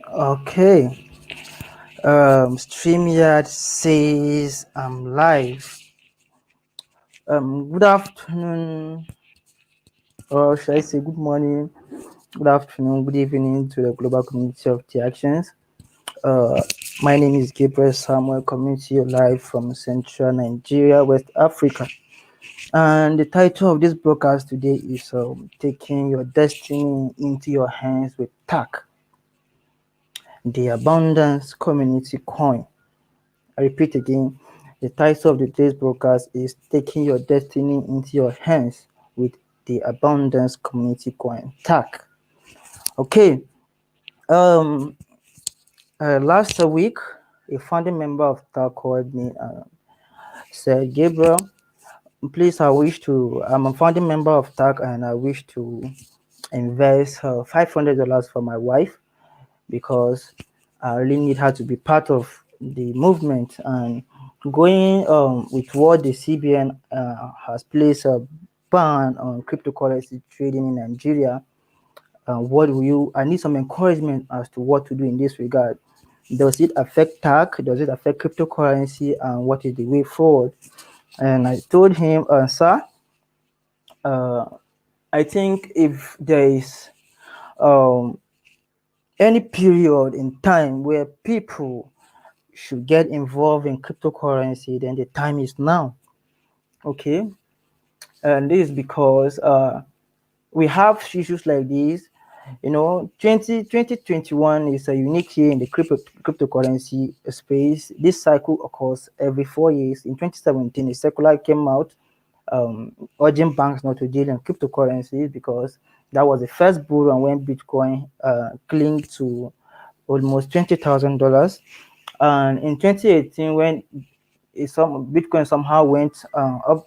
Okay. StreamYard says I'm live. Good afternoon, or should I say good morning, good afternoon, good evening to the global community of the actions. Uh, my name is Gabriel Samuel, coming to you live from Central Nigeria, West Africa. And the title of this broadcast today is Taking Your Destiny into Your Hands with TACC, the Abundance Community Coin. I repeat again, the title of today's broadcast is Taking Your Destiny into Your Hands with the Abundance Community Coin, TACC. Okay, um, last week, a founding member of TACC called me and said, Gabriel, please, I'm a founding member of TACC and I wish to invest $500 for my wife because I really need her to be part of the movement and going with what the CBN has placed a ban on cryptocurrency trading in Nigeria. I need some encouragement as to what to do in this regard. Does it affect TAC? Does it affect cryptocurrency? And what is the way forward? And I told him, sir, uh, I think if there is um, any period in time where people should get involved in cryptocurrency, then the time is now. Okay, and this is because we have issues like this. 2021 is a unique year in the cryptocurrency space. This cycle occurs every 4 years. In 2017, a circular came out urging banks not to deal in cryptocurrencies because that was the first bull run when Bitcoin clinged to almost $20,000. And in 2018, when Bitcoin somehow went up,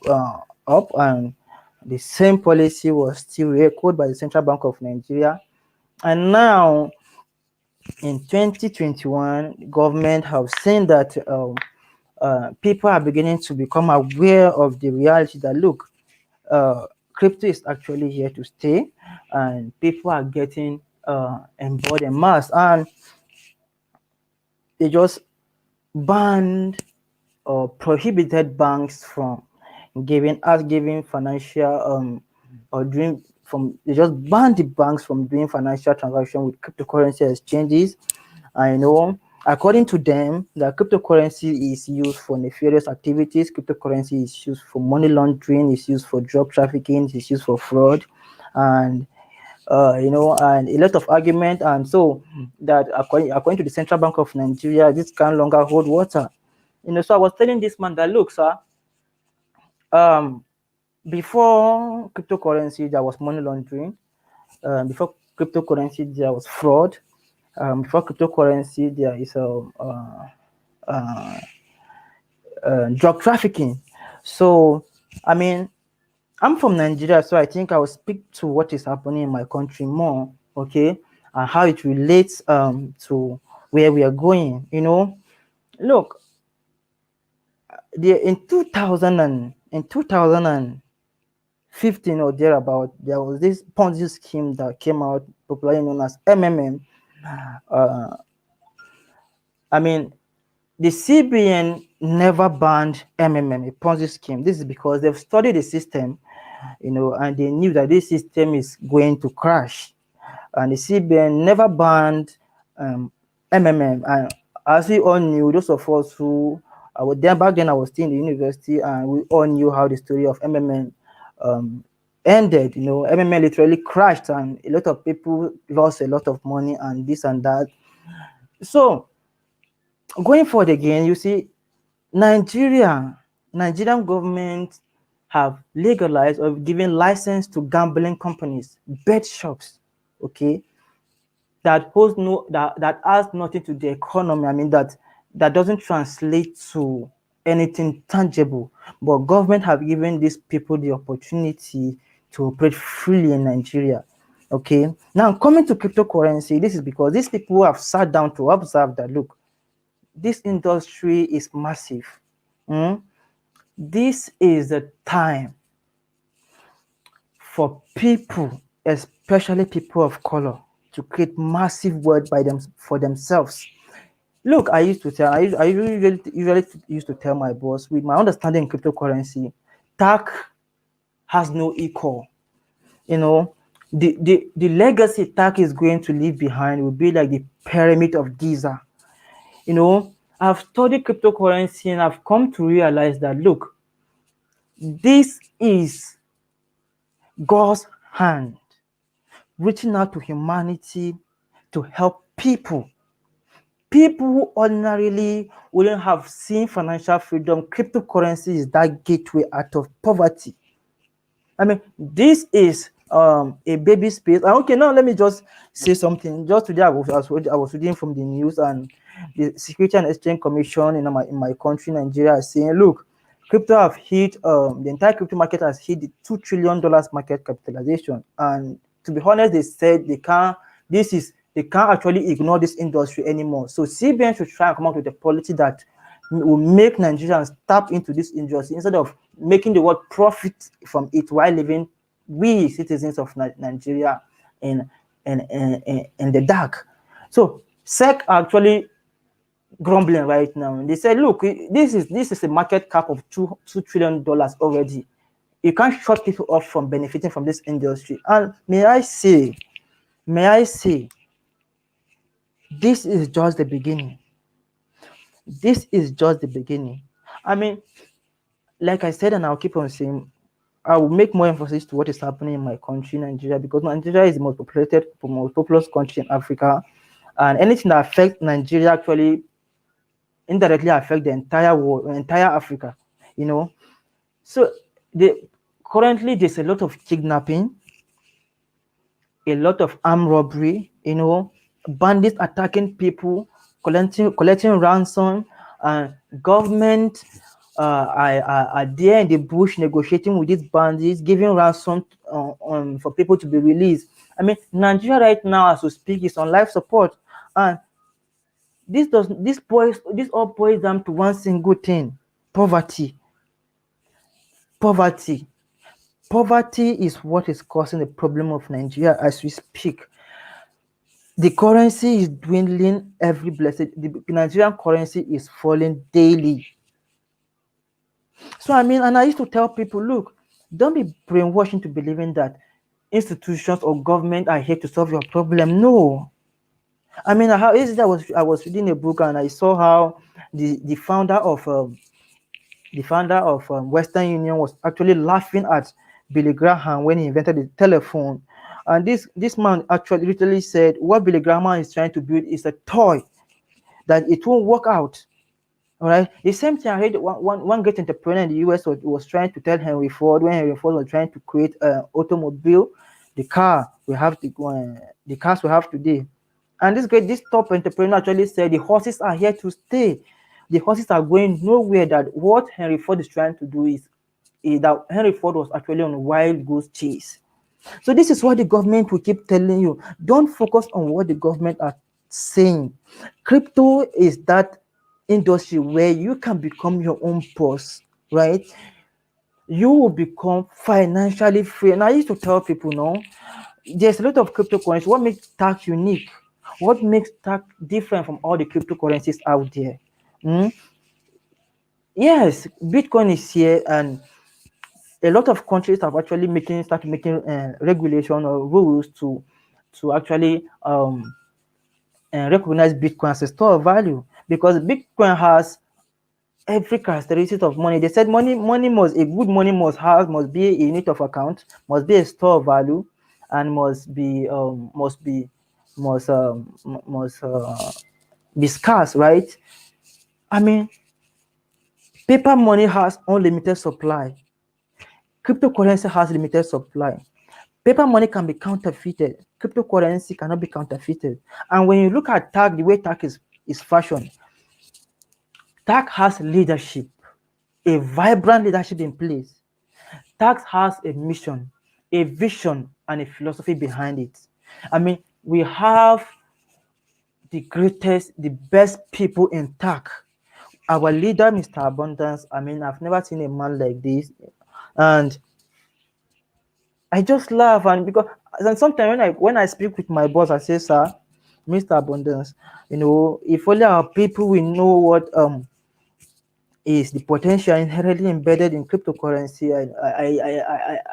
and the same policy was still echoed by the Central Bank of Nigeria. And now, in 2021, government have seen that people are beginning to become aware of the reality that look, crypto is actually here to stay, and people are getting embedded en masse, and they just banned or prohibited banks from giving financial or doing from they just banned the banks from doing financial transaction with cryptocurrency exchanges. I know according to them that cryptocurrency is used for nefarious activities, cryptocurrency is used for money laundering, is used for drug trafficking, is used for fraud, and and a lot of argument, and so that according to the Central Bank of Nigeria, this can no longer hold water. So I was telling this man that look, sir, um, before cryptocurrency there was money laundering, before cryptocurrency there was fraud, before cryptocurrency there is uh, drug trafficking. So, I mean, I'm from Nigeria, so I think I will speak to what is happening in my country more, okay, and how it relates to where we are going. Look, in 2015 or thereabout, there was this Ponzi scheme that came out, popularly known as MMM. Uh, I mean, the CBN never banned MMM, a Ponzi scheme. This is because they've studied the system, and they knew that this system is going to crash. And the CBN never banned MMM. And as we all knew, those of us who I was there back then, I was still in the university, and we all knew how the story of MMM ended. MMM literally crashed, and a lot of people lost a lot of money and this and that. So going forward again, you see, Nigerian government have legalized or given license to gambling companies, bet shops, okay, that has nothing to the economy. I mean that doesn't translate to anything tangible. But government have given these people the opportunity to operate freely in Nigeria. Okay. Now coming to cryptocurrency, this is because these people have sat down to observe that look, this industry is massive. This is the time for people, especially people of color, to create massive wealth by them for themselves. Look, I usually used to tell my boss, with my understanding in cryptocurrency, TAC has no equal. You know, the legacy TAC is going to leave behind will be like the pyramid of Giza. You know, I've studied cryptocurrency and I've come to realize that, look, this is God's hand reaching out to humanity to help people who ordinarily wouldn't have seen financial freedom. Cryptocurrency is that gateway out of poverty. I mean, this is a baby space. Okay, now let me just say something. Just today, I was reading from the news, and the Security and Exchange Commission in my country, Nigeria, is saying, look, crypto have hit the entire crypto market has hit the $2 trillion market capitalization. And to be honest, they said they can't actually ignore this industry anymore. So CBN should try and come up with a policy that will make Nigerians tap into this industry instead of making the world profit from it while living, we citizens of Nigeria, in in the dark. So SEC actually grumbling right now. They said, look, this is a market cap of $2 trillion already. You can't shut people off from benefiting from this industry. And may I say, this is just the beginning. This is just the beginning. I mean, like I said, and I'll keep on saying, I will make more emphasis to what is happening in my country, Nigeria, because Nigeria is the most populous country in Africa, and anything that affects Nigeria actually indirectly affect the entire world, entire Africa. You know, so currently there's a lot of kidnapping, a lot of armed robbery. You know, bandits attacking people, collecting ransom, and government are there in the bush negotiating with these bandits, giving ransom for people to be released. I mean, Nigeria right now, as we speak, is on life support, and this all boils down to one single thing: poverty. Poverty. Poverty is what is causing the problem of Nigeria as we speak. The currency is dwindling every blessed. The Nigerian currency is falling daily. So I mean, and I used to tell people, look, don't be brainwashed into believing that institutions or government are here to solve your problem. No. I mean, I was reading a book and I saw how the founder of Western Union was actually laughing at Billy Graham when he invented the telephone. And this man actually literally said what Billy Graham is trying to build is a toy that it won't work out. All right. The same thing I heard one great entrepreneur in the US was trying to tell Henry Ford when Henry Ford was trying to create an automobile, the cars we have today. And this top entrepreneur actually said the horses are here to stay. The horses are going nowhere. That what Henry Ford is trying to do is that Henry Ford was actually on a wild goose chase. So this is what the government will keep telling you. Don't focus on what the government are saying. Crypto is that industry where you can become your own boss, right? You will become financially free. And I used to tell people, no, there's a lot of cryptocurrencies. What makes TAC unique? What makes TAC different from all the cryptocurrencies out there? Yes, Bitcoin is here, and a lot of countries have actually started making regulation or rules to actually recognize Bitcoin as a store of value, because Bitcoin has every characteristic of money. They said a good money must be a unit of account, must be a store of value, and must be scarce, right? I mean, paper money has unlimited supply. Cryptocurrency has limited supply. Paper money can be counterfeited. Cryptocurrency cannot be counterfeited. And when you look at TAC, the way TAC is fashioned, TAC has leadership, a vibrant leadership in place. TAC has a mission, a vision, and a philosophy behind it. I mean, we have the best people in TAC. Our leader, Mr. Abundance, I mean, I've never seen a man like this. And I just laugh, and because And sometimes when I speak with my boss, I say, sir, Mr. Abundance, if only our people will know what is the potential inherently embedded in cryptocurrency.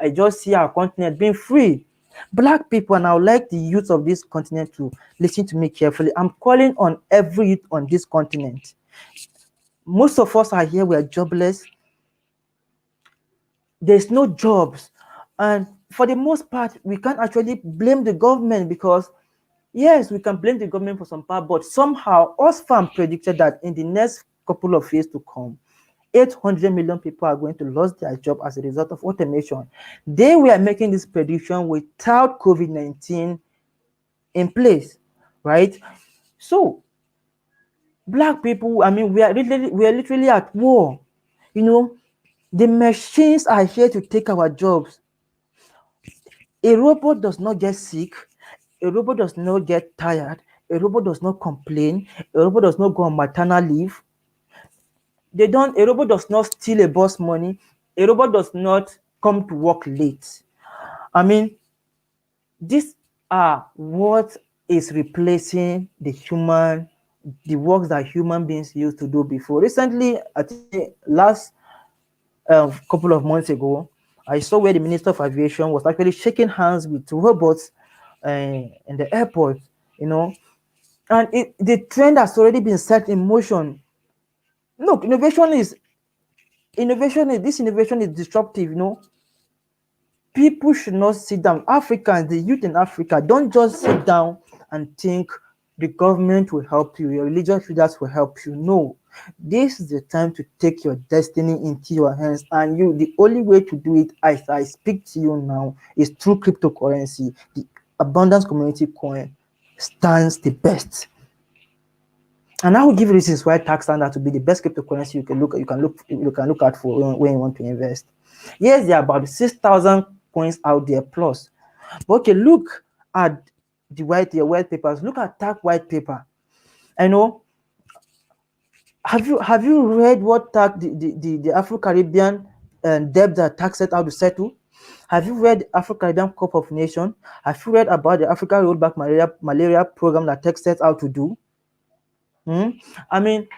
I just see our continent being free. Black people, and I would like the youth of this continent to listen to me carefully. I'm calling on every youth on this continent. Most of us are here, we are jobless. There's no jobs. And for the most part, we can't actually blame the government because, yes, we can blame the government for some part, but somehow Osfam predicted that in the next couple of years to come, 800 million people are going to lose their job as a result of automation. They were making this prediction without COVID-19 in place, right? So, black people, I mean, we are literally at war. You know, the machines are here to take our jobs. A robot does not get sick. A robot does not get tired. A robot does not complain. A robot does not go on maternal leave. A robot does not steal a boss money. A robot does not come to work late. I mean, these are what is replacing the works that human beings used to do before. Recently, I think last couple of months ago, I saw where the Minister of Aviation was actually shaking hands with robots in the airport, you know, and the trend has already been set in motion. Look, this innovation is disruptive, People should not sit down. Africans, the youth in Africa, don't just sit down and think the government will help you, your religious leaders will help you. No, this is the time to take your destiny into your hands, and the only way to do it, as I speak to you now, is through cryptocurrency. The Abundance Community Coin stands the best. And I will give reasons why TACC stands out to be the best cryptocurrency you can look at for when you want to invest. Yes, there are about 6,000 coins out there plus. But okay, look at your white papers. Look at TACC white paper. I know. Have you read what TACC, the Afro Caribbean debt that TACC set out to settle? Have you read Afro Caribbean Cup of Nations? Have you read about the Africa Rollback Malaria program that TACC set out to do? I mean,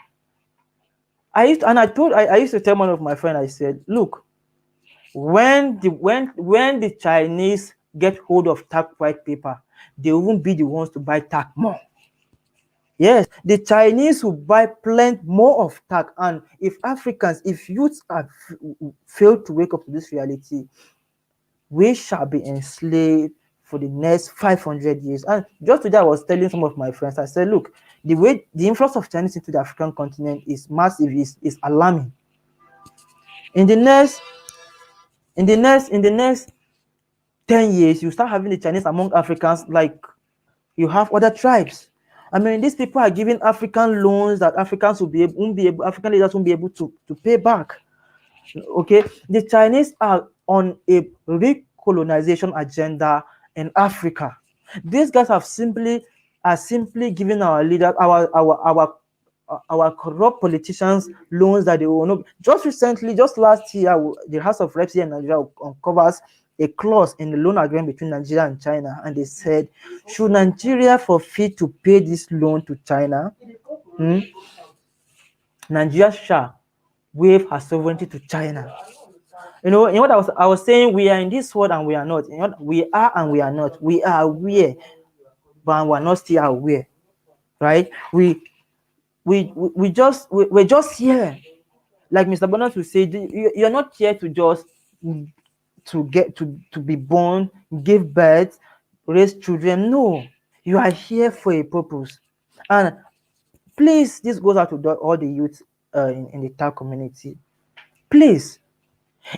I used to tell one of my friends, I said, look, when the Chinese get hold of TACC white paper, they won't be the ones to buy TACC more. Yes, the Chinese will buy plenty more of TACC, and if youths have failed to wake up to this reality, we shall be enslaved for the next 500 years. And just today, I was telling some of my friends, I said, look, the way the influx of Chinese into the African continent is massive, is alarming. In the next in the next 10 years, you start having the Chinese among Africans like you have other tribes. I mean, these people are giving African loans that African leaders won't be able to pay back. Okay, the Chinese are on a recolonization agenda in Africa. These guys are simply giving our leaders, our corrupt politicians loans that they will not. Just recently, just last year, the House of Reps here in Nigeria uncovers a clause in the loan agreement between Nigeria and China, and they said, should Nigeria forfeit to pay this loan to China, Nigeria shall waive her sovereignty to China. What I was saying, we are in this world and we are not. We are and we are not. We are aware, but we're not still aware, right? We're just here. Like Mr. Bonus will say, you're not here to just to be born, give birth, raise children. No, you are here for a purpose. And please, this goes out to all the youth in the TACC community. Please,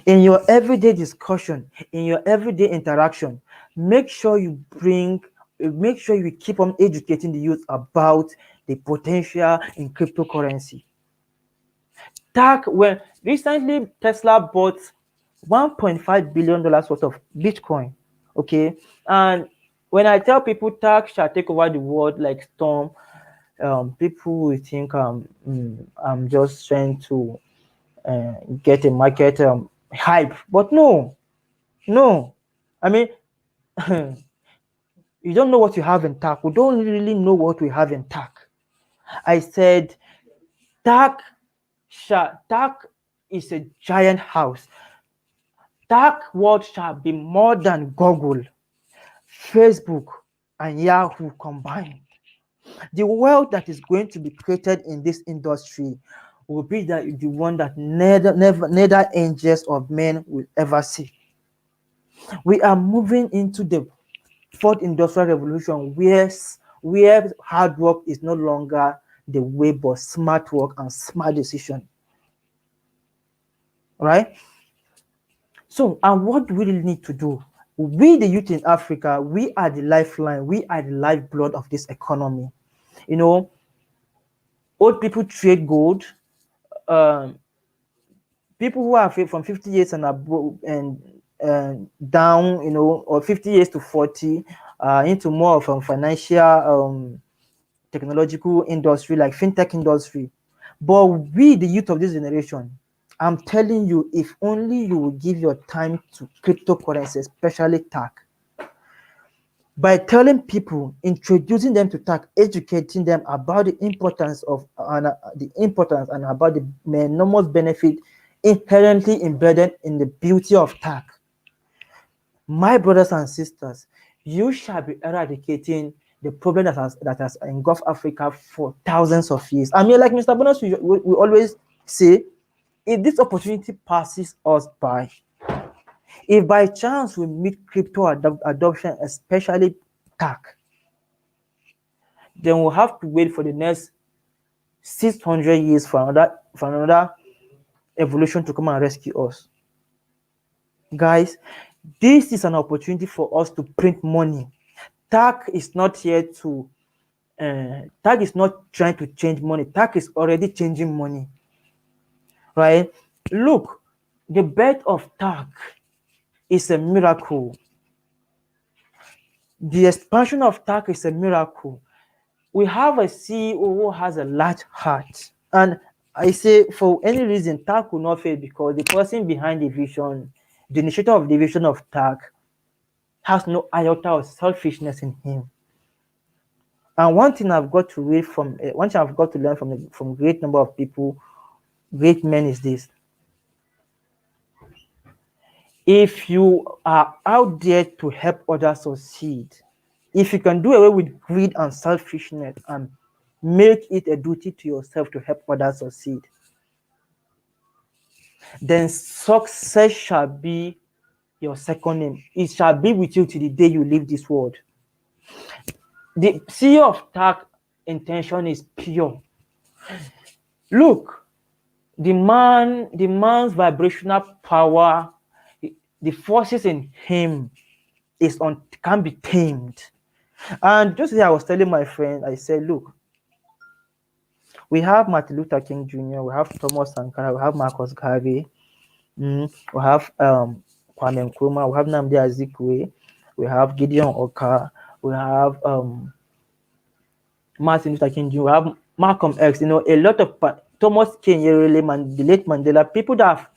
in your everyday discussion, in your everyday interaction, make sure you keep on educating the youth about the potential in cryptocurrency. TACC, when recently Tesla bought $1.5 billion worth of Bitcoin. Okay, and when I tell people TACC shall take over the world like storm, people will think I'm just trying to get a market hype, but no. I mean, You don't know what you have in TACC. We don't really know what we have in TACC. I said, TACC is a giant house. TACC world shall be more than Google, Facebook, and Yahoo combined. The wealth that is going to be created in this industry will be the one that neither angels or men will ever see. We are moving into the fourth industrial revolution, where hard work is no longer the way, but smart work and smart decision. Right? So, and what do we really need to do? We, the youth in Africa, we are the lifeline, we are the lifeblood of this economy. You know, old people trade gold. Um, People who are from 50 years and above and down, or 50 years to 40, into more of a financial, technological industry like fintech industry. But we, the youth of this generation, I'm telling you, if only you will give your time to cryptocurrency, especially TAC, by telling people, introducing them to TAC, educating them about the importance of and about the enormous benefit inherently embedded in the beauty of TAC. My brothers and sisters, you shall be eradicating the problem that has engulfed Africa for thousands of years. I mean, like Mr. Bonus, we always say, if this opportunity passes us by, if by chance we meet crypto adoption, especially TAC, then we'll have to wait for the next 600 years for another evolution to come and rescue us. Guys, this is an opportunity for us to print money. TAC is not here to TAC is not trying to change money. TAC is already changing money. Right? Look, the birth of TAC is a miracle. The expansion of TAC is a miracle. We have a CEO who has a large heart. And I say, for any reason, TAC will not fail because the person behind the vision, the initiator of the vision of TAC, has no iota of selfishness in him. And one thing I've got to learn from great number of people, great men, is this: if you are out there to help others succeed, if you can do away with greed and selfishness and make it a duty to yourself to help others succeed, then success shall be your second name. It shall be with you till the day you leave this world. The CEO of TAC intention is pure. Look, the man's vibrational power, the forces in him can be tamed. And just as I was telling my friend, I said, look, we have Martin Luther King Jr., we have Thomas Sankara, we have Marcus Garvey, we have Kwame Nkrumah, we have Nnamdi Azikiwe, we have Gideon Oka, we have Martin Luther King Jr., we have Malcolm X, a lot of Thomas Kenyere, the late Mandela, people that have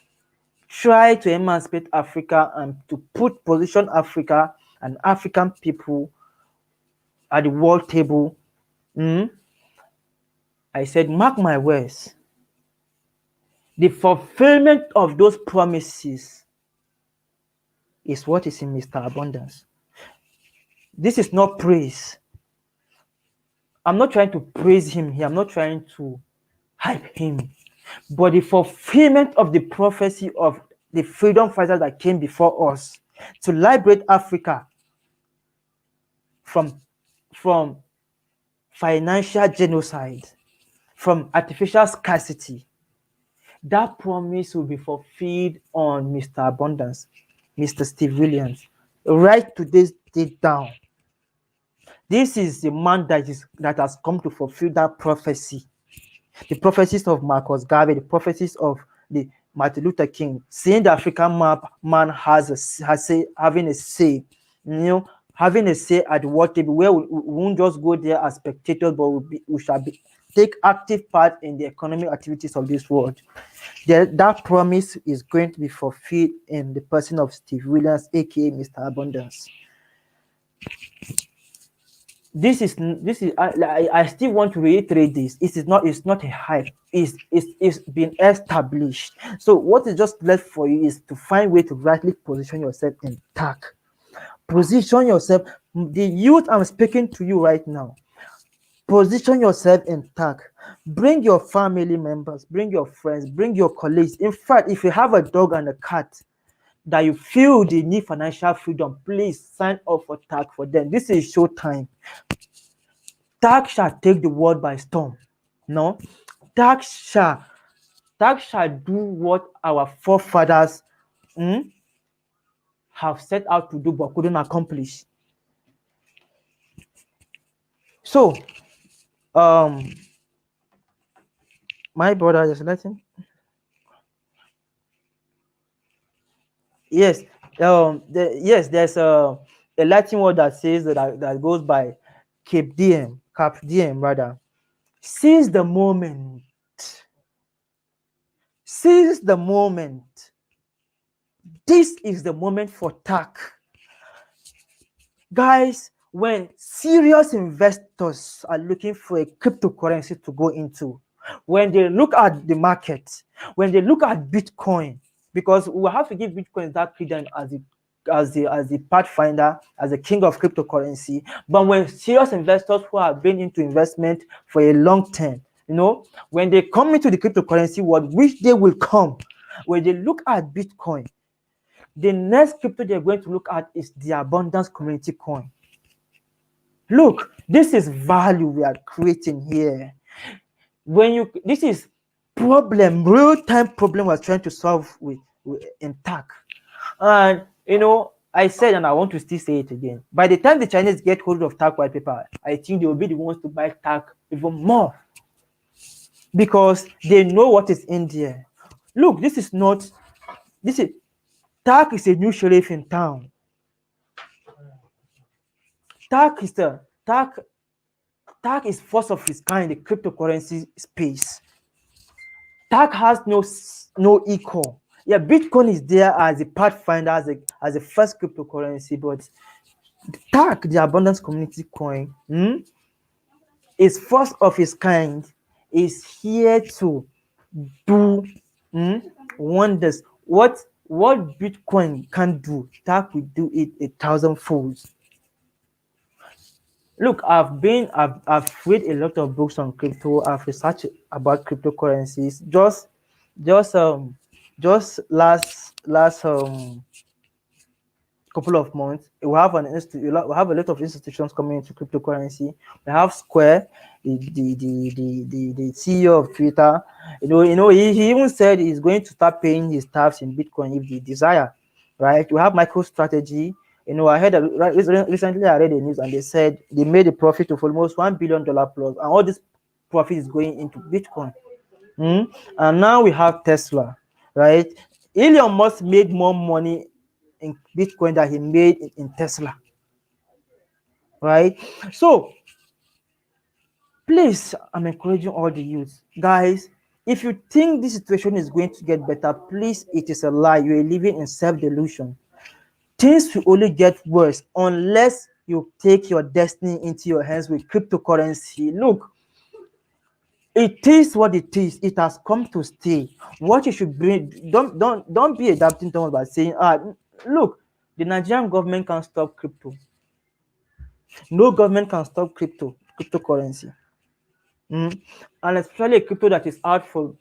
tried to emancipate Africa and to position Africa and African people at the world table. I said, mark my words, the fulfillment of those promises is what is in Mr. Abundance. This is not praise. I'm not trying to praise him here. I'm not trying to hype him. But the fulfillment of the prophecy of the freedom fighters that came before us to liberate Africa from financial genocide, from artificial scarcity, that promise will be fulfilled on Mr. Abundance, Mr. Steve Williams. Write today's date down. This is the man that has come to fulfill that prophecy. The prophecies of Marcus Garvey, the prophecies of the Martin Luther King, saying the African man having a say, having a say at the world table, where we won't just go there as spectators, but we shall take active part in the economic activities of this world. That promise is going to be fulfilled in the person of Steve Williams, aka Mr. Abundance. I still want to reiterate this. It's not a hype. It's been established. So what is just left for you is to find way to rightly position yourself in TACC. Position yourself. The youth I'm speaking to you right now. Position yourself in TACC. Bring your family members, bring your friends, bring your colleagues. In fact, if you have a dog and a cat that you feel they need financial freedom, please sign up for TACC for them. This is show time. TACC shall take the world by storm. No, TACC shall TACC shall do what our forefathers have set out to do but couldn't accomplish. So, um, my brother, just letting. Yes, yes, there's a Latin word that says that goes by cap diem rather. Seize the moment. Seize the moment. This is the moment for TACC. Guys, when serious investors are looking for a cryptocurrency to go into, when they look at the market, when they look at Bitcoin, because we have to give Bitcoin that credence as the pathfinder, as the king of cryptocurrency. But when serious investors who have been into investment for a long term, when they come into the cryptocurrency world, which they will come, when they look at Bitcoin, the next crypto they're going to look at is the abundance community coin. Look, this is value we are creating here. This is real-time problem we're trying to solve with in TACC. And I said, and I want to still say it again. By the time the Chinese get hold of TACC white paper, I think they will be the ones to buy TACC even more, because they know what is in there. Look, TACC is a new sheriff in town. TACC is first of its kind in the cryptocurrency space. TACC has no equal. Yeah, Bitcoin is there as a pathfinder, as a first cryptocurrency, but TACC, the abundance community coin, is first of its kind, is here to do wonders. What Bitcoin can do, TACC will do it 1,000 folds. Look, I've read a lot of books on crypto. I've researched about cryptocurrencies. Just last couple of months, we have a lot of institutions coming into cryptocurrency. We have Square, the CEO of Twitter. He even said he's going to start paying his staffs in Bitcoin if they desire. Right? We have MicroStrategy. I heard that recently I read the news and they said they made a profit of almost $1 billion plus, and all this profit is going into Bitcoin. And now we have Tesla, right? Elon Musk made more money in Bitcoin than he made in Tesla, right? So please, I'm encouraging all the youth, guys. If you think this situation is going to get better, please, it is a lie. You are living in self-delusion. Things will only get worse unless you take your destiny into your hands with cryptocurrency. Look, it is what it is. It has come to stay. What you should bring, don't be adapting to by saying, look, the Nigerian government can stop crypto. No government can stop cryptocurrency. And especially a crypto that is out for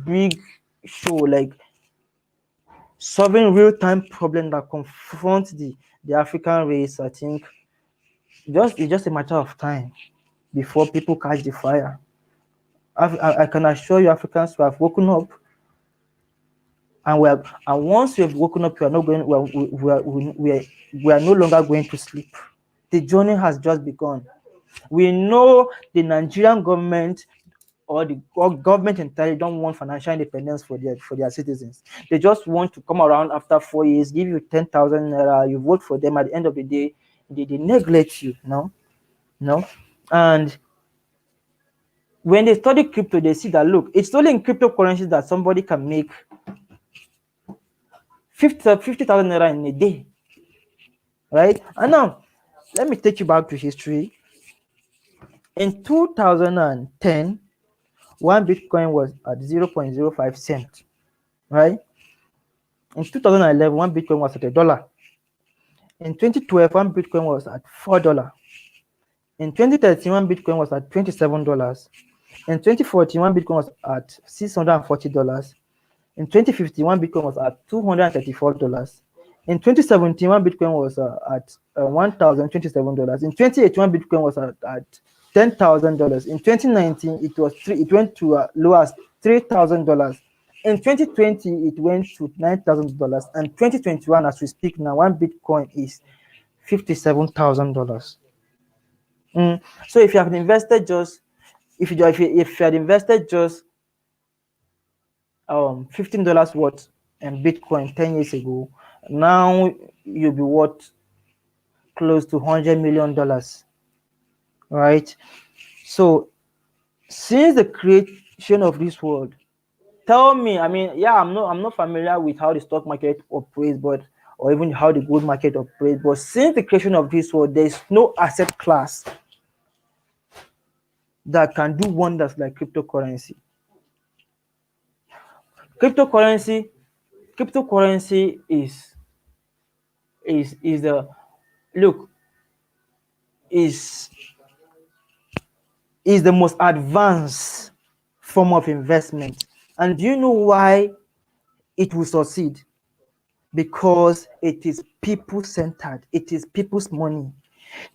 big show, like solving real-time problem that confronts the African race. I think it's just a matter of time before people catch the fire. I can assure you, Africans who have woken up, and once we have woken up, we are no longer going to sleep. The journey has just begun. We know the Nigerian government or the government entirely don't want financial independence for their citizens. They just want to come around after 4 years, give you 10,000 naira, you vote for them. At the end of the day, they neglect you. No, and when they study crypto, they see that, look, it's only in cryptocurrencies that somebody can make 50,000 naira in a day, right? And now, let me take you back to history. In 2010, one Bitcoin was at 0.05 cents, right? In 2011, one Bitcoin was at $1. In 2012, one Bitcoin was at $4. In 2013, one Bitcoin was at $27. In 2014, one Bitcoin was at $640. In 2015, one Bitcoin was at $234. In 2017, one Bitcoin was at $1,027. In 2018, one Bitcoin was at $10,000. In 2019, it went to low as $3,000. In 2020, it went to $9,000. And 2021, as we speak now, one Bitcoin is $57,000. So if you have invested just if you had invested just $15 worth in Bitcoin 10 years ago, now you'll be worth close to $100 million, right? So since the creation of this world, tell me, I mean, yeah, I'm not familiar with how the stock market operates, or even how the gold market operates, but since the creation of this world, there is no asset class that can do wonders like cryptocurrency. Cryptocurrency is the look is is the most advanced form of investment. And do you know why it will succeed? Because it is people-centered. It is people's money.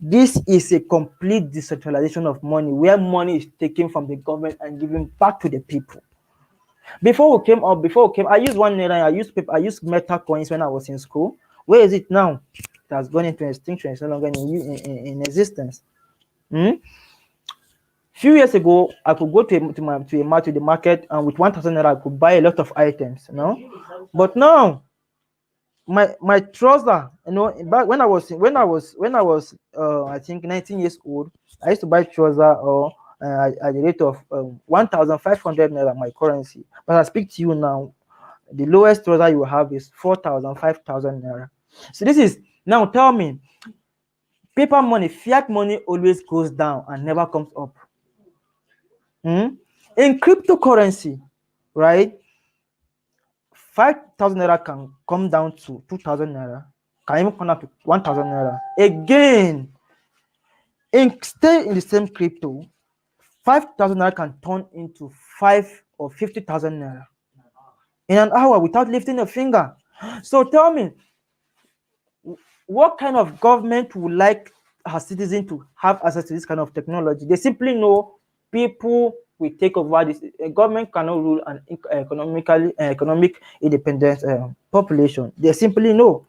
This is a complete decentralization of money, where money is taken from the government and given back to the people. Before we came, I used one naira. I used metal coins when I was in school. Where is it now? It has gone into extinction. It's no longer in existence. Few years ago, I could go to the market, and with 1,000 naira, I could buy a lot of items, But now, my trouser, back when I was I think 19 years old, I used to buy trouser or at the rate of 1,500 naira, my currency. But I speak to you now, the lowest trouser you have is 4,000, 5,000 naira. So this is now. Tell me, paper money, fiat money always goes down and never comes up. In cryptocurrency, right, 5,000 naira can come down to 2,000 naira, can even come up to 1,000 naira. Again, stay in the same crypto, 5,000 naira can turn into 5 or 50,000 naira in an hour without lifting a finger. So tell me, what kind of government would like her citizen to have access to this kind of technology? They simply know people will take over this. A government cannot rule an economic independent population. They simply know.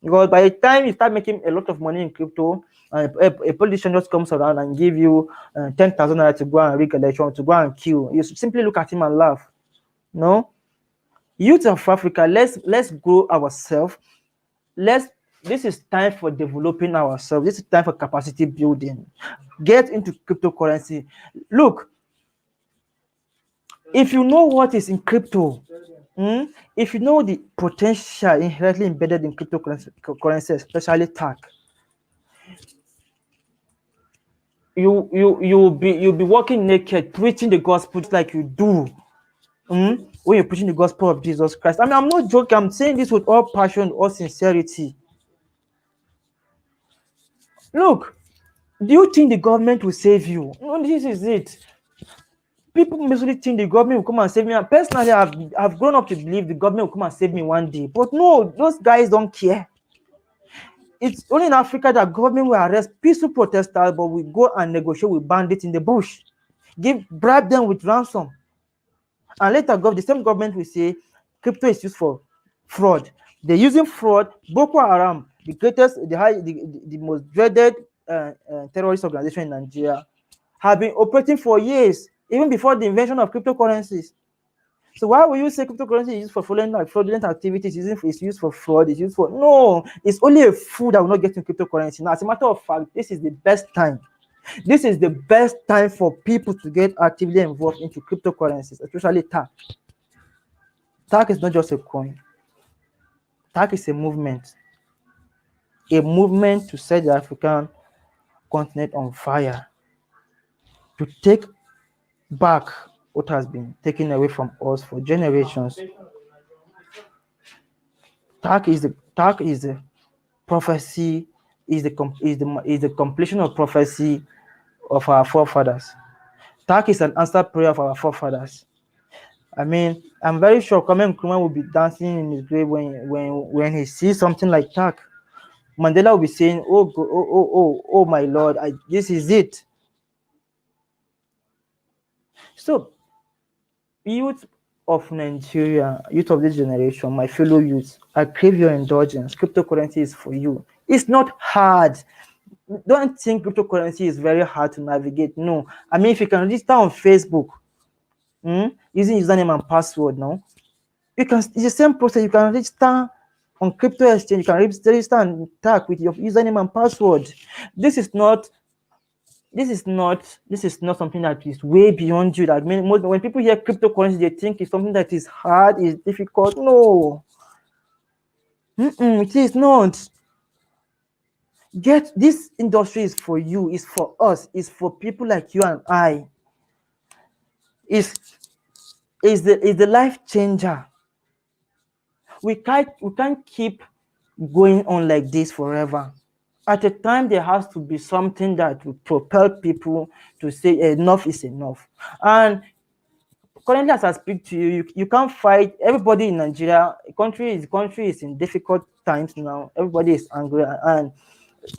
Because by the time you start making a lot of money in crypto, a politician just comes around and give you 10,000 naira to go and rig election, to go and kill. You simply look at him and laugh. No, youth of Africa, let's grow ourselves. This is time for developing ourselves. This is time for capacity building. Get into cryptocurrency. Look, if you know what is in crypto, if you know the potential inherently embedded in cryptocurrency, especially TACC, you'll be walking naked, preaching the gospel like you do. When you're preaching the gospel of Jesus Christ. I mean, I'm not joking. I'm saying this with all passion, all sincerity. Look, do you think the government will save you? No, this is it. People mostly think the government will come and save me. And personally, I've grown up to believe the government will come and save me one day. But no, those guys don't care. It's only in Africa that government will arrest peaceful protesters, but we go and negotiate with bandits in the bush, bribe them with ransom, and later the same government will say crypto is used for fraud. They're using fraud. Boko Haram, the most dreaded terrorist organization in Nigeria, have been operating for years, even before the invention of cryptocurrencies. So why will you say cryptocurrency is used for fraudulent activities? It's used for fraud. It's used for It's only a fool that will not get into cryptocurrency. Now, as a matter of fact, this is the best time. This is the best time for people to get actively involved into cryptocurrencies, especially TACC. TACC is not just a coin. TACC is a movement to set the African continent on fire. to take back what has been taken away from us for generations. TACC is the prophecy, is the completion of prophecy of our forefathers. TACC is an answered prayer of our forefathers. I mean, I'm very sure Kwame Nkrumah will be dancing in his grave when he sees something like TACC. Mandela will be saying, oh my Lord, this is it. So, youth of Nigeria, youth of this generation, my fellow youth, I crave your indulgence. Cryptocurrency is for you. It's not hard. Don't think cryptocurrency is very hard to navigate. No. I mean, if you can register on Facebook, using username and password now, it's the same process. You can register on crypto exchange, you can register and tag with your username and password. This is not something that is way beyond you. That when people hear cryptocurrency, they think it's something that is hard, is difficult. No, it is not. This industry is for you, it's for us, it's for people like you and I. Is the life changer. We can't keep going on like this forever. At a time, there has to be something that will propel people to say enough is enough. And currently, as I speak to you, you can't fight everybody in Nigeria. The country is in difficult times now. Everybody is angry, and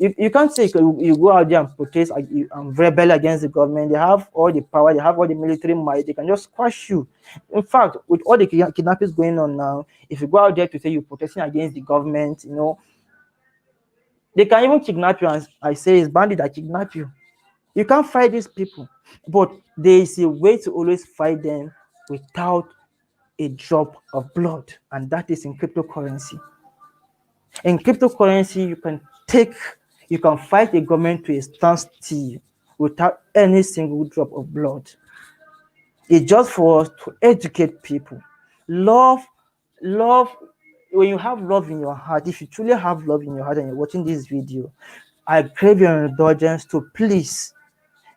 you can't say you go out there and protest and rebel against the government. They have all the power, they have all the military might, they can just squash you. In fact, with all the kidnappings going on now, if you go out there to say you're protesting against the government, they can even kidnap you, and I say it's bandit that kidnap you. You can't fight these people, but there is a way to always fight them without a drop of blood, and that is in cryptocurrency. In cryptocurrency, you can fight a government to a standstill without any single drop of blood. It's just for us to educate people. Love, when you have love in your heart, if you truly have love in your heart and you're watching this video, I crave your indulgence to please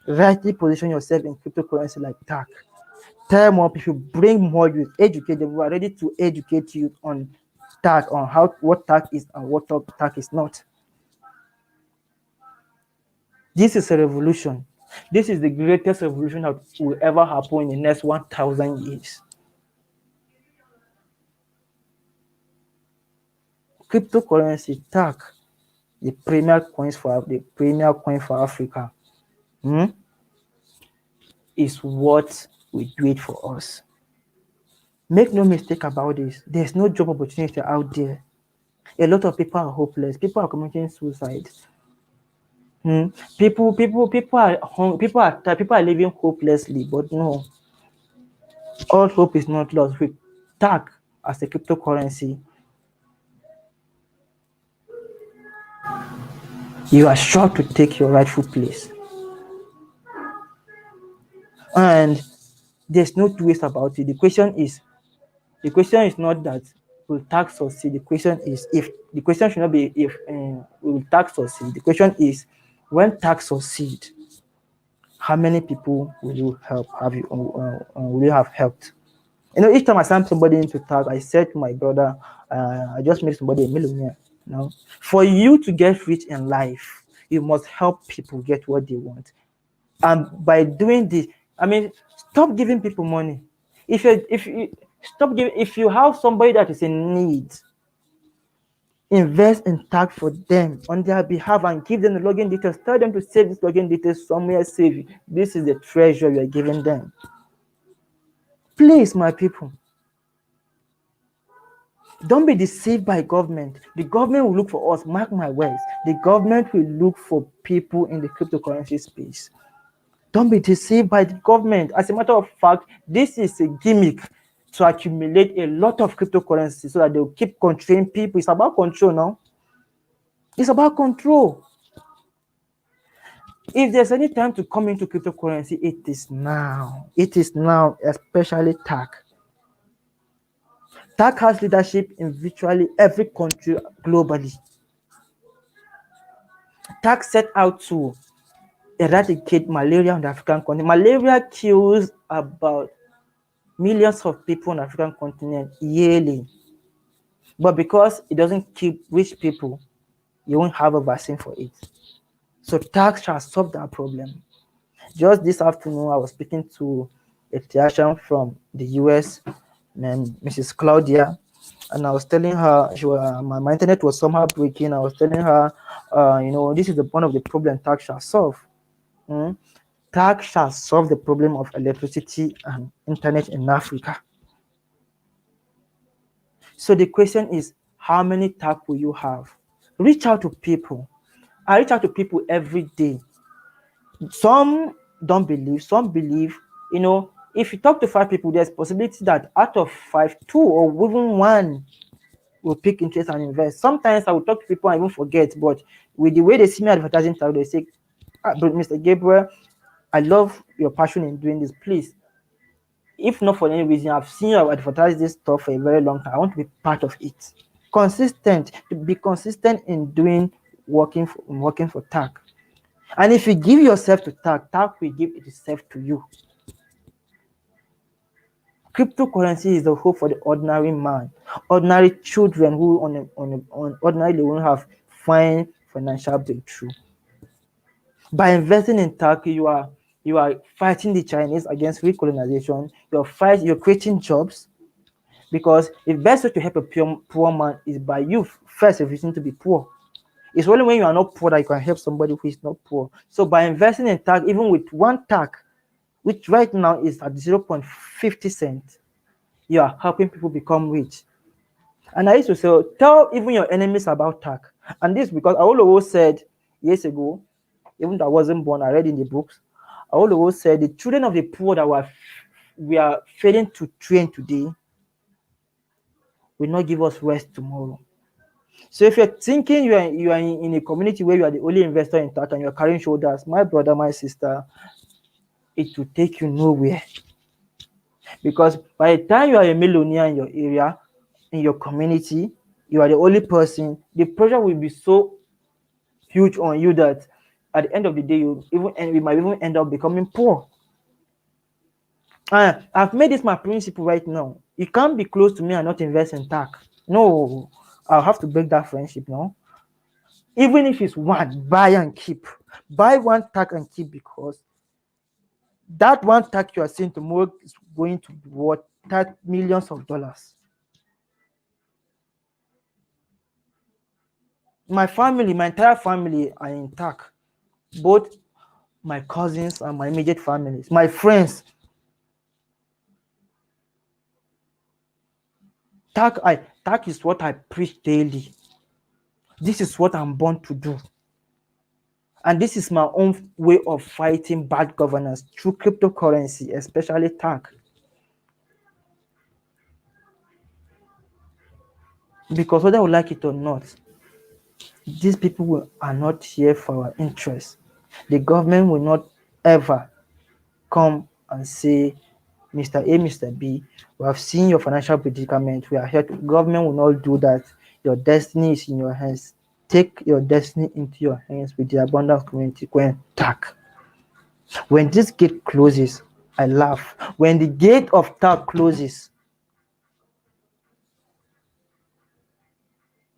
rightly position yourself in cryptocurrency like TACC. Tell more people, bring more youth, educate them. We are ready to educate you on TACC, on what TACC is and what TACC is not. This is a revolution. This is the greatest revolution that will ever happen in the next 1,000 years. Cryptocurrency, TACC, the premier coin for Africa, is what will do it for us. Make no mistake about this. There's no job opportunity out there. A lot of people are hopeless. People are committing suicide. People are living hopelessly, but no. All hope is not lost. With TACC as a cryptocurrency, you are sure to take your rightful place. And there's no two ways about it. The question is not that will TACC succeed. The question should not be if will TACC succeed. The question is, when TACC succeed, how many people will you have helped? Each time I send somebody into TACC, I said to my brother, I just made somebody a millionaire. For you to get rich in life, you must help people get what they want. And by doing this, stop giving people money. If you have somebody that is in need, invest in TACC for them on their behalf and give them the login details. Tell them to save this login details somewhere safe. This is the treasure you are giving them. Please, my people, don't be deceived by government. The government will look for us. Mark my words. The government will look for people in the cryptocurrency space. Don't be deceived by the government. As a matter of fact, this is a gimmick to accumulate a lot of cryptocurrency so that they'll keep controlling people. It's about control now. It's about control. If there's any time to come into cryptocurrency, it is now. It is now, especially TACC. TACC has leadership in virtually every country globally. TACC set out to eradicate malaria on the African continent. Malaria kills about millions of people on the African continent yearly. But because it doesn't kill rich people, you won't have a vaccine for it. So tax shall solve that problem. Just this afternoon, I was speaking to a theologian from the US named Mrs. Claudia, and I was telling her my internet was somehow breaking. I was telling her, this is one of the problems tax shall solve. Tax shall solve the problem of electricity and internet in Africa. So the question is, how many tax will you have? Reach out to people. I reach out to people every day. Some don't believe, some believe. If you talk to 5 people, there's possibility that out of 5, 2 or even 1 will pick interest and invest. Sometimes I will talk to people and even forget, but with the way they see me advertising, they say, but Mr. Gabriel, I love your passion in doing this. Please, if not for any reason, I've seen you advertise this stuff for a very long time. I want to be part of it. Be consistent in doing working for TACC. And if you give yourself to TACC, TACC will give itself to you. Cryptocurrency is the hope for the ordinary man, ordinary children who ordinarily won't have fine financial breakthrough. By investing in TACC, you are fighting the Chinese against recolonization. You're creating jobs, because the best way to help a poor man is by you first refusing to be poor. It's only when you are not poor that you can help somebody who is not poor. So by investing in TACC, even with 1 TACC, which right now is at 0.50 cents, you are helping people become rich. And I used to say, tell even your enemies about TACC. And this because Aondo said years ago, even though I wasn't born, I read in the books, Aondo said the children of the poor that we are failing to train today will not give us rest tomorrow. So if you're thinking you are in a community where you are the only investor in TACC and you're carrying shoulders, my brother, my sister, it will take you nowhere. Because by the time you are a millionaire in your area, in your community, you are the only person, the pressure will be so huge on you that at the end of the day, you might even end up becoming poor. And I've made this my principle right now. You can't be close to me and not invest in TACC. No, I'll have to break that friendship now. Even if it's 1, buy and keep. Buy 1 TACC and keep, because that 1 TACC you are seeing tomorrow is going to be worth millions of dollars. My entire family are in TACC. Both my cousins and my immediate families, my friends. TACC is what I preach daily. This is what I'm born to do. And this is my own way of fighting bad governance through cryptocurrency, especially TACC. Because whether we like it or not, these people are not here for our interest. The government will not ever come and say, Mr. A, Mr. B, we have seen your financial predicament. We are here. Government will not do that. Your destiny is in your hands. Take your destiny into your hands with the abundance community. Go and TACC. When this gate closes, I laugh. When the gate of TACC closes,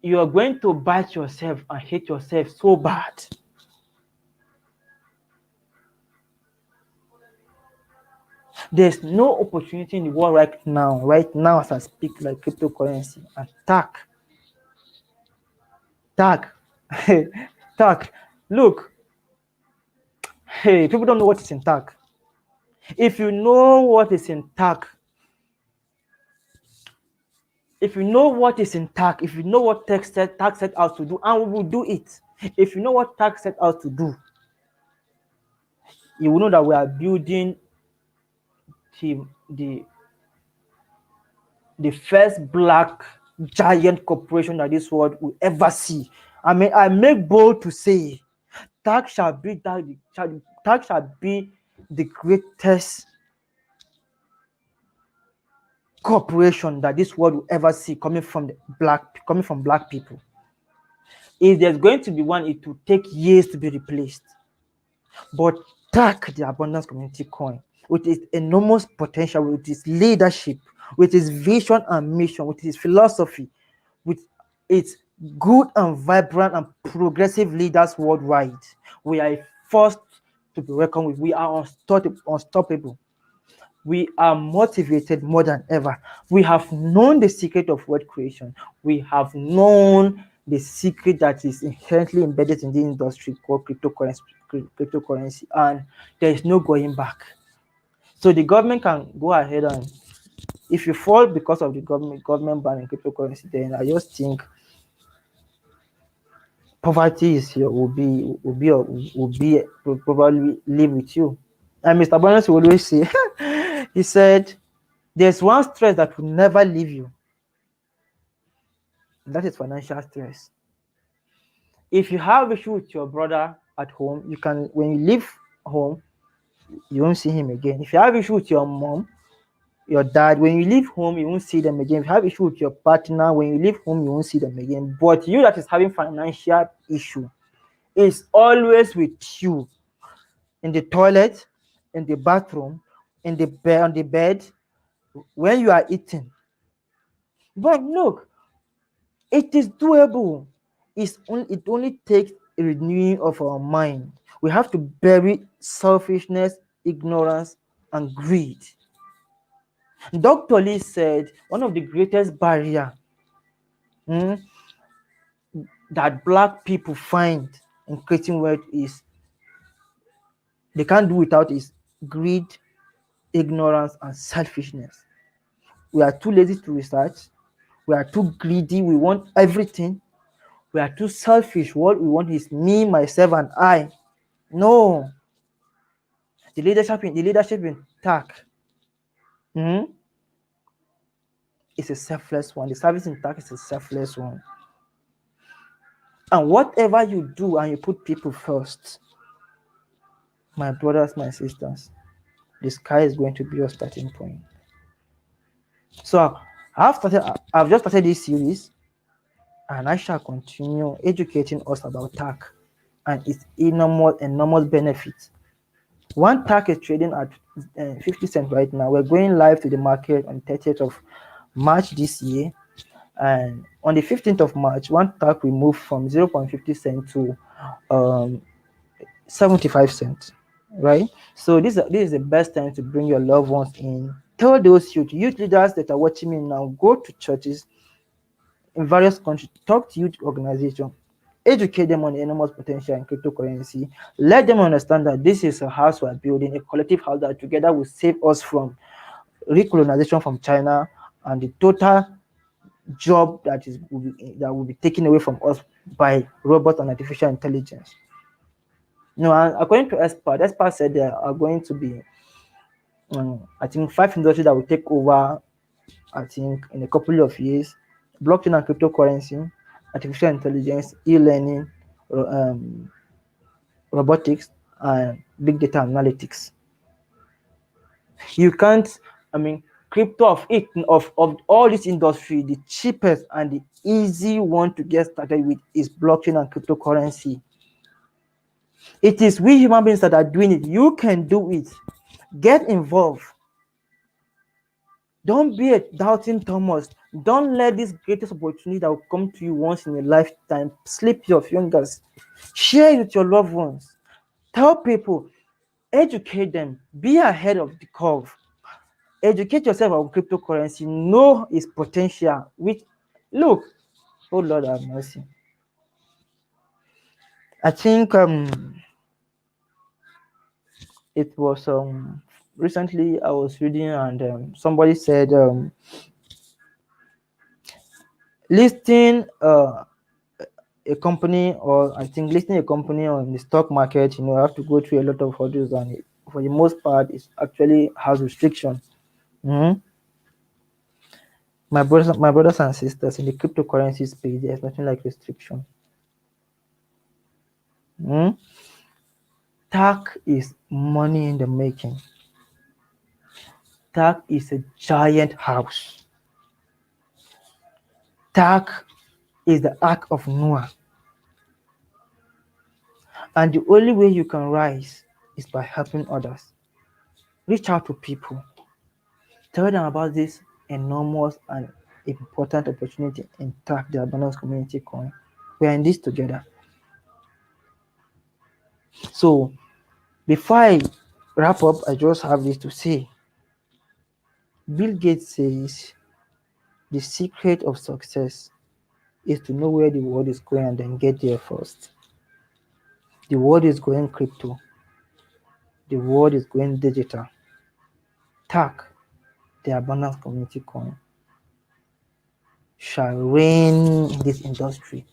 you are going to bite yourself and hate yourself so bad. There's no opportunity in the world right now as I speak, like cryptocurrency and TACC. TACC. Look, hey, people don't know what is in TACC. If you know what is in TACC, if you know what TACC set out to do, and we will do it. If you know what TACC set out to do, you will know that we are building the first black giant corporation that this world will ever see. I mean, I make bold to say, TACC shall be the greatest corporation that this world will ever see coming from black people. If there's going to be one, it will take years to be replaced. But TACC, the Abundance Community Coin, with its enormous potential, with its leadership, with its vision and mission, with its philosophy, with its good and vibrant and progressive leaders worldwide, we are a force to be reckoned with. We are unstoppable. We are motivated more than ever. We have known the secret of wealth creation. We have known the secret that is inherently embedded in the industry called cryptocurrency, and there is no going back. So the government can go ahead, and if you fall because of the government banning cryptocurrency, then I just think poverty is here will probably live with you. And Mr. Bonus will always say, he said, there's one stress that will never leave you, and that is financial stress. If you have issue with your brother at home, you can, when you leave home, you won't see him again. If you have issue with your mom, your dad, when you leave home, you won't see them again. If you have issue with your partner, when you leave home, you won't see them again. But you that is having financial issue is always with you, in the toilet, in the bathroom, in the bed, on the bed, when you are eating. But look, it is doable. It only takes a renewing of our mind. We have to bury selfishness, ignorance, and greed. Dr. Lee said one of the greatest barrier mm, that black people find in creating wealth is they can't do without is greed, ignorance, and selfishness. We are too lazy to research. We are too greedy. We want everything. We are too selfish. What we want is me, myself, and I. No, the leadership in TACC is a selfless one. The service in TACC is a selfless one. And whatever you do and you put people first, my brothers, my sisters, the sky is going to be your starting point. So I've just started this series, and I shall continue educating us about TACC and its enormous benefits. One TACC is trading at 50 cents right now. We're going live to the market on 30th of March this year. And on the 15th of March, one TACC will move from 0.50 cent to 75 cents, right? So this is the best time to bring your loved ones in. Tell those youth leaders that are watching me now, go to churches in various countries, talk to youth organizations, educate them on the enormous potential in cryptocurrency. Let them understand that this is a house we're building, a collective house that together will save us from recolonization from China and the total job that will be taken away from us by robots and artificial intelligence. No, and according to experts said there are going to be, I think, 5 industries that will take over, I think, in a couple of years: blockchain and cryptocurrency, artificial intelligence, e-learning, um, robotics, and big data analytics. You can't, I mean, crypto of all this industry, the cheapest and the easy one to get started with is blockchain and cryptocurrency. It is we human beings that are doing it. You can do it. Get involved. Don't be a doubting Thomas. Don't let this greatest opportunity that will come to you once in a lifetime slip your fingers. Share it with your loved ones. Tell people, educate them, be ahead of the curve. Educate yourself on cryptocurrency, know its potential. Look, oh Lord have mercy. I think it was recently I was reading, and somebody said listing a company, or I think listing a company on the stock market, you have to go through a lot of hurdles, and for the most part it actually has restriction. My brothers and sisters, in the cryptocurrency space, there's nothing like restriction. TACC is money in the making. TACC is a giant house. TACC is the Ark of Noah. And the only way you can rise is by helping others. Reach out to people. Tell them about this enormous and important opportunity in TACC, the Abundance Community Coin. We are in this together. So before I wrap up, I just have this to say. Bill Gates says the secret of success is to know where the world is going and then get there first. The world is going crypto. The world is going digital. TACC, the Abundance Community Coin, shall reign in this industry.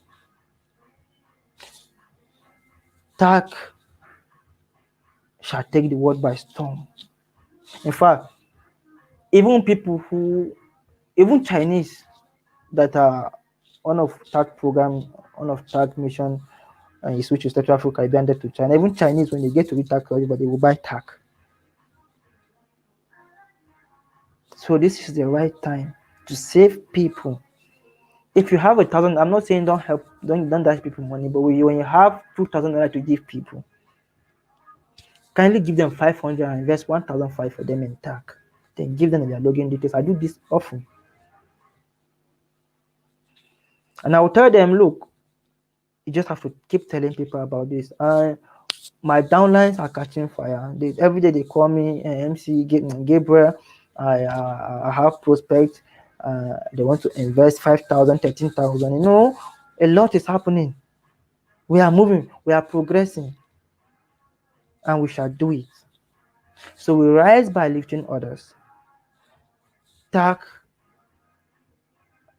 TACC shall take the world by storm. In fact, even people who, even Chinese that are one of TACC program, one of TACC mission, and switch to Central Africa, Caribbean to China. Even Chinese, when they get to read TACC, but they will buy TACC. So this is the right time to save people. If you have 1,000, I'm not saying don't help, don't dash people money, but when you have 2,000 naira to give people, kindly give them 500 and invest 1,500 for them in TACC. Then give them their login details. I do this often, and I will tell them, look, you just have to keep telling people about this. My downlines are catching fire. Every day they call me, MC Gabriel. I have prospects. They want to invest 5,000, 13,000. You know, a lot is happening. We are moving. We are progressing, and we shall do it. So we rise by lifting others. TACC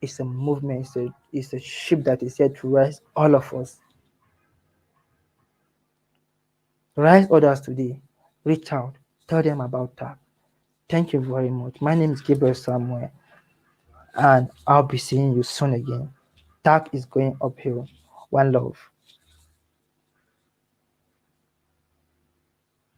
is a movement. It's a ship that is here to rise all of us. Rise others today. Reach out. Tell them about TACC. Thank you very much. My name is Gabriel Samuel, and I'll be seeing you soon again. TACC is going uphill. One love.